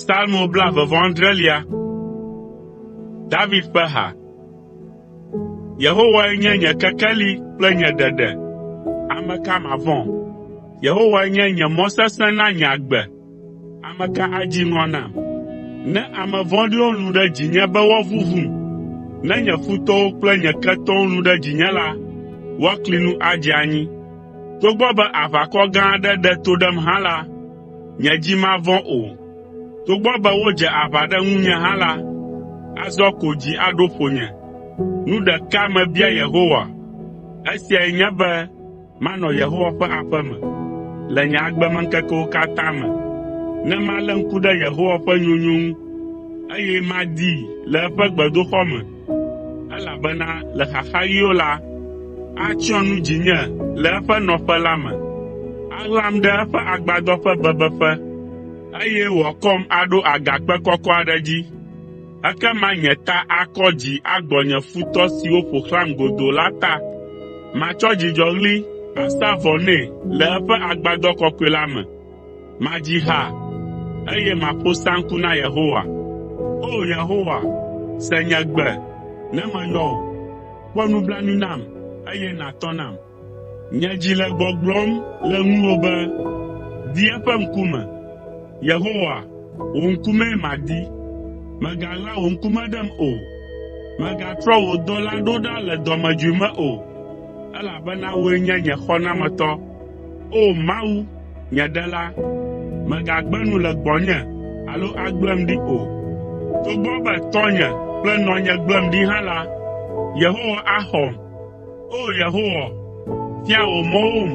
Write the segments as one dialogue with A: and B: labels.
A: Psalmo 27. David ƒe ha. Yehowae nye nye kekeli kple nye ɖeɖe. Ame ka mavɔ̃? Yehowae nye nye mɔ sesẽ na nye agbe. Ame ka adzi ŋɔ nam? Ne ame vɔ̃ɖiwo lũ ɖe dzinye be woavuvum, ne nye futɔwo kple nye ketɔwo lũ ɖe dzinye la, woakli nu adze anyi. Togbɔ be aʋakɔ gã aɖe ɖe to ɖem hã la, nye dzi mavɔ̃ o. Togbɔ be wodze aʋa ɖe ŋunye hã la, azɔ ko dzi aɖo ƒonye. Nu ɖeka mebia Yehowa, esiae nye be manɔ Yehowa ƒe aƒe me le nye agbemeŋkekewo katã me, ne malé ŋku ɖe Yehowa ƒe nyonyo ŋu, eye madii le eƒe gbedoxɔ me, elabena le xaxaɣiwo la, atsyɔ nu dzinye le eƒe nɔƒe la me, aɣlam ɖe eƒe agbadɔ ƒe bebeƒe, eye wòakɔm aɖo agakpe kɔkɔ aɖe dzi. Ekema nye ta akɔ dzi agbɔ nye futɔ siwo ƒo xlãm godoo la ta. Matsɔ dzidzɔɣli asa vɔ nɛ le eƒe agbadɔ kɔkɔe la me. Madzi ha, eye maƒo saŋku na Yehowa. O Yehowa, se nye gbe, ne meyɔ wò. Kpɔ nublanui nam, eye nàtɔ nam. Nye dzi le gbɔgblɔm le ŋuwò be, di eƒe ŋkume. Yehowa, wò ŋkumee madi. Mègaɣla wò ŋkume ɖem o. Mègatrɔ wò dɔla ɖo ɖa le dɔmedzoe me o, elabena wòe nye nye xɔnametɔ. O Mawu, nye ɖela, mègagbe nu le gbɔnye alo agblem ɖi o. Togbɔ be tɔnye kple nɔnye gblem ɖi hã la, Yehowa axɔm. O Yehowa, fia wò mɔwom,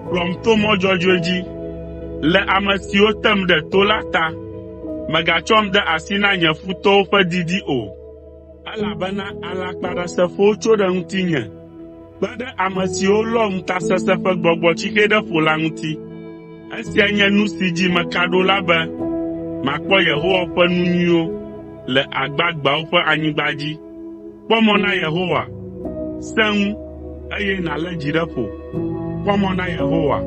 A: kplɔm to mɔ dzɔdzɔe dzi, le ame siwo tem ɖe to la ta. Mègatsɔm de asi na nye futɔwo ƒe didi o, elabena alakpaɖesefowo tso ɖe ŋutinye, kpe ɖe ame siwo lɔ ŋutasesẽ ƒe gbɔgbɔtsixe ɖe ƒo la ŋuti. Esia nye nu si dzi meka ɖo la be makpɔ Yehowa ƒe nu nyuiwo le agbagbeawo ƒe anyigba dzi. Kpɔ mɔ na Yehowa, sẽ ŋu, eye nàlé dzi ɖe ƒo. Kpɔ mɔ na Yehowa,